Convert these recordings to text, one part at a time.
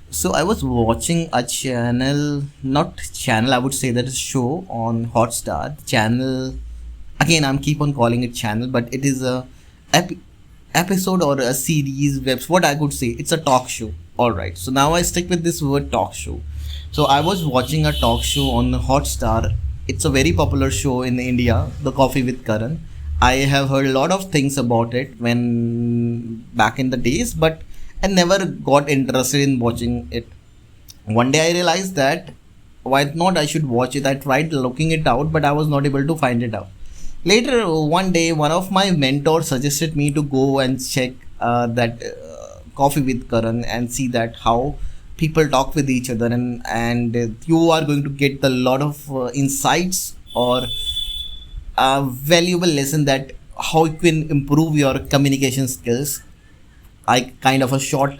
So I was watching a channel, not channel, I would say that is show on Hotstar. Channel, again, I'm keep on calling it channel, but it is a ep- episode or a series, webs. What I could say, it's a talk show. All right. So now I stick with this word talk show. So I was watching a talk show on Hotstar. It's a very popular show in India, The Coffee with Karan. I have heard a lot of things about it when back in the days, but I never got interested in watching it. One day I realized that why not I should watch it. I tried looking it out, but I was not able to find it out. Later one day, one of my mentors suggested me to go and check that Coffee with Karan and see that how people talk with each other, and you are going to get a lot of insights or a valuable lesson that how you can improve your communication skills. I kind of a short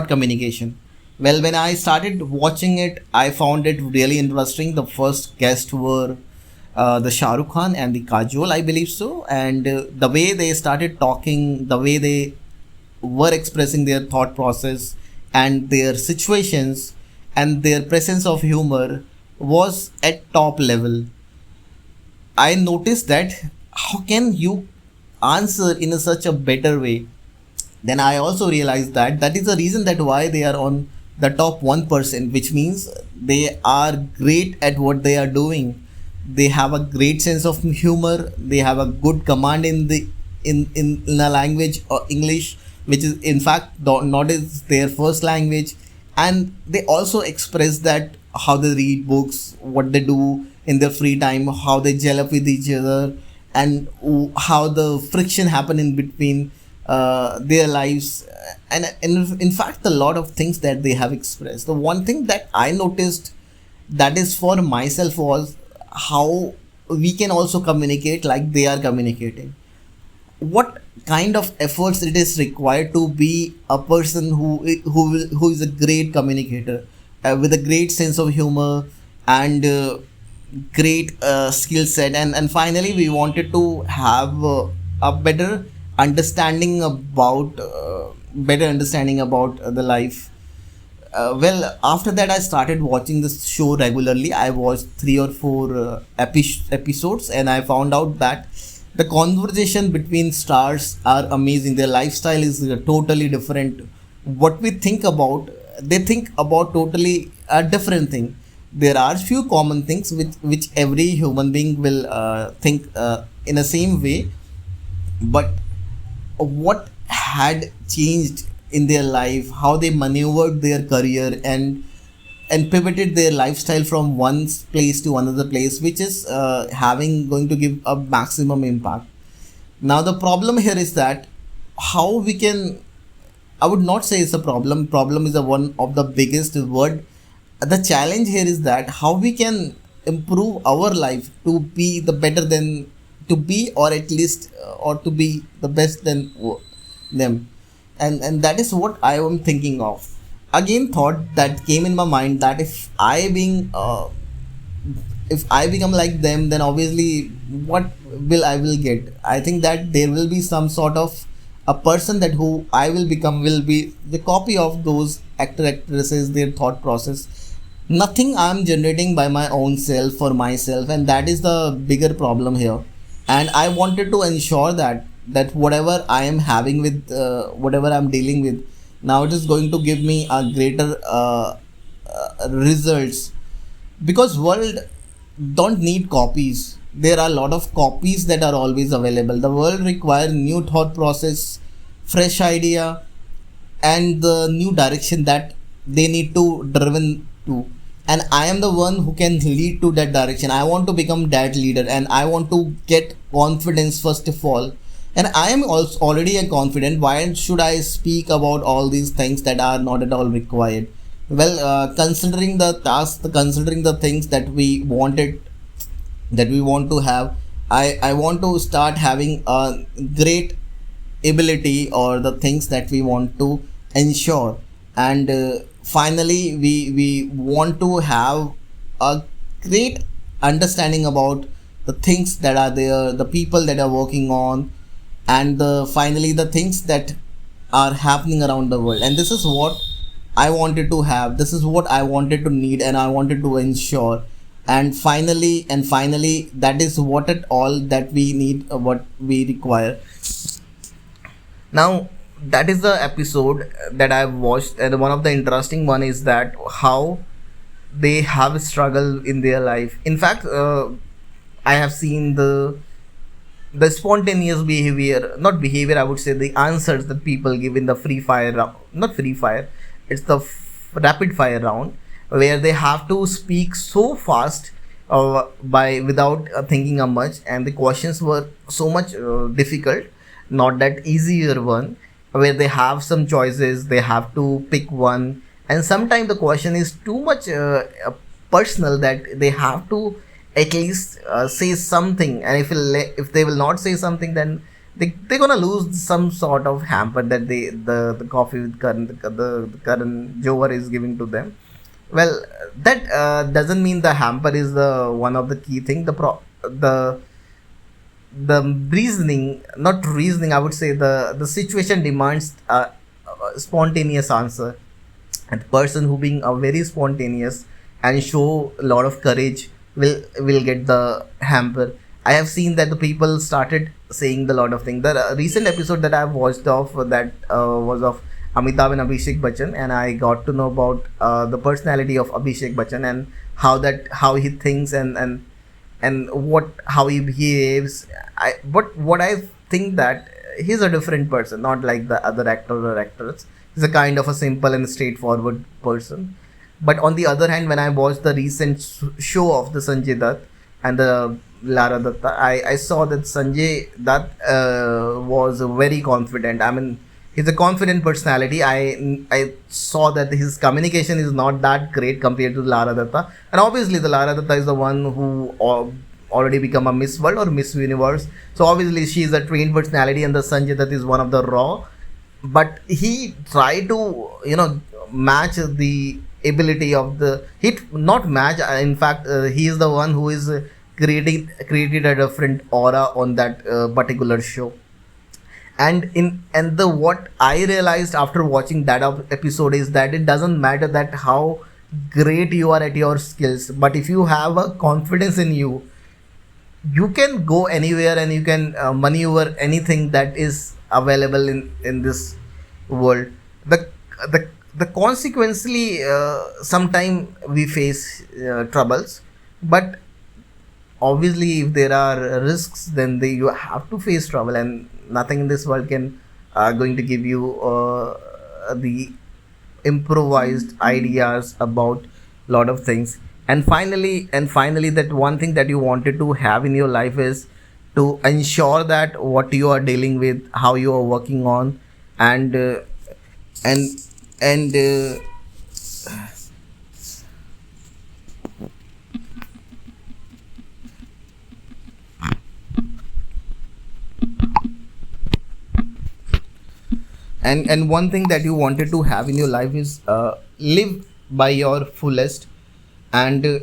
communication. Well, when I started watching it, I found it really interesting. The first guests were the Shah Rukh Khan and the Kajol, I believe so, and the way they started talking, the way they were expressing their thought process and their situations and their presence of humor was at top level. I noticed that how can you answer in a such a better way. Then I also realized that that is the reason that why they are on the top 1%, which means they are great at what they are doing. They have a great sense of humor. They have a good command in the in a language or English, which is in fact not is their first language, and they also express that how they read books, what they do in their free time, how they gel up with each other, and how the friction happen in between their lives, and in fact a lot of things that they have expressed. The one thing that I noticed that is for myself was how we can also communicate like they are communicating. What kind of efforts it is required to be a person who is a great communicator, with a great sense of humor and great skill set, and finally we wanted to have a better understanding about the life. Well, after that, I started watching this show regularly. I watched three or four episodes, and I found out that the conversation between stars are amazing. Their lifestyle is totally different. What we think about, they think about totally a different thing. There are few common things which every human being will think in the same way, but what had changed in their life, how they maneuvered their career and pivoted their lifestyle from one place to another place, which is having going to give a maximum impact. Now the problem here is that how we can, I would not say it's a problem. Problem is a one of the biggest word. The challenge here is that how we can improve our life to be the better than, to be or at least or to be the best than them, and that is what I am thinking of. Again, thought that came in my mind that if I become like them, then obviously what will get? I think that there will be some sort of a person that who I will become will be the copy of those actresses, their thought process. Nothing I'm generating by my own self for myself, and that is the bigger problem here. And I wanted to ensure that whatever I am having with whatever I'm dealing with, now it is going to give me a greater results, because world don't need copies. There are a lot of copies that are always available. The world require new thought process, fresh idea, and the new direction that they need to driven to, and I am the one who can lead to that direction. I want to become that leader, and I want to get confidence first of all, and I am also already a confident. Why should I speak about all these things that are not at all required? Well, considering the task, considering the things that we wanted, that we want to have, I want to start having a great ability or the things that we want to ensure, and finally we want to have a great understanding about the things that are there, the people that are working on, and finally the things that are happening around the world. And this is what I wanted to have, this is what I wanted to need, and I wanted to ensure. And finally, that is what at all that we need, what we require. Now, that is the episode that I've watched, and one of the interesting one is that how they have struggle in their life. In fact, I have seen the spontaneous behavior, not behavior, I would say the answers that people give in the free fire round, not free fire, it's the rapid fire round, where they have to speak so fast, by without thinking of much, and the questions were so much difficult, not that easier one, where they have some choices, they have to pick one, and sometimes the question is too much personal, that they have to at least say something, and if they will not say something, then they're gonna lose some sort of hamper that the coffee with the current Jover is giving to them. Well, that doesn't mean the hamper is the one of the key thing. The reasoning, not reasoning, I would say the situation demands a spontaneous answer, and the person who being a very spontaneous and show a lot of courage will get the hamper. I have seen that the people started saying the lot of things. The recent episode that I've watched of that was of Amitabh and Abhishek Bachchan, and I got to know about the personality of Abhishek Bachchan, and how he thinks, and what how he behaves. What I think that he's a different person, not like the other actors or actors. He's a kind of a simple and straightforward person. But on the other hand, when I watched the recent show of the Sanjay Dutt and the Lara Dutta, I saw that Sanjay Dutt was very confident. I mean, he's a confident personality. I saw that his communication is not that great compared to Lara Dutta, and obviously the Lara Dutta is the one who already become a Miss World or Miss Universe. So obviously she is a trained personality, and the Sanjay Dutt is one of the raw. But he tried to match the ability of the hit, not match. In fact, he is the one who is created a different aura on that particular show. And the what I realized after watching that episode is that it doesn't matter that how great you are at your skills, but if you have a confidence in you, you can go anywhere, and you can maneuver anything that is available in this world. The the the consequently, sometime we face troubles, but obviously if there are risks, then you have to face trouble, and nothing in this world can going to give you the improvised ideas about lot of things. And finally, that one thing that you wanted to have in your life is to ensure that what you are dealing with, how you are working on, and and and and one thing that you wanted to have in your life is live by your fullest. And uh,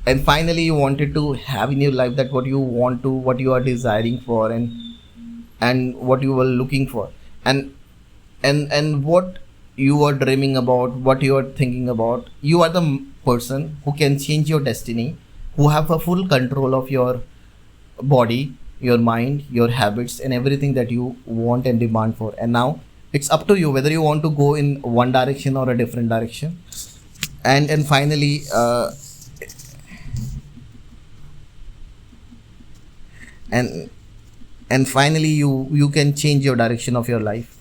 and finally you wanted to have in your life that what you are desiring for, and what you were looking for, and and what you are dreaming about, what you are thinking about. You are the person who can change your destiny, who have a full control of your body, your mind, your habits, and everything that you want and demand for. And now it's up to you whether you want to go in one direction or a different direction. And and finally uh, and and finally you can change your direction of your life.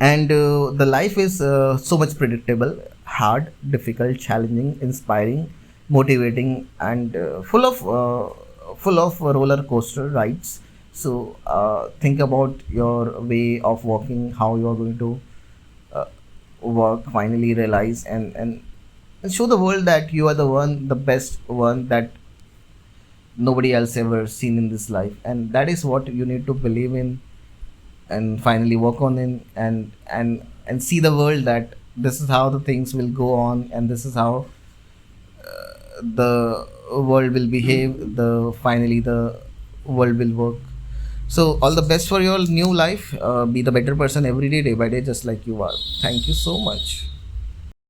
And the life is so much predictable, hard, difficult, challenging, inspiring, motivating, and full of roller coaster rides. So think about your way of working, how you are going to uh, work. Finally realize, and show the world that you are the one, the best one that nobody else ever seen in this life. And that is what you need to believe in, and finally work on it, and see the world that this is how the things will go on, and this is how the world will behave. The finally the world will work. So all the best for your new life. Be the better person every day, day by day, just like you are. Thank you so much.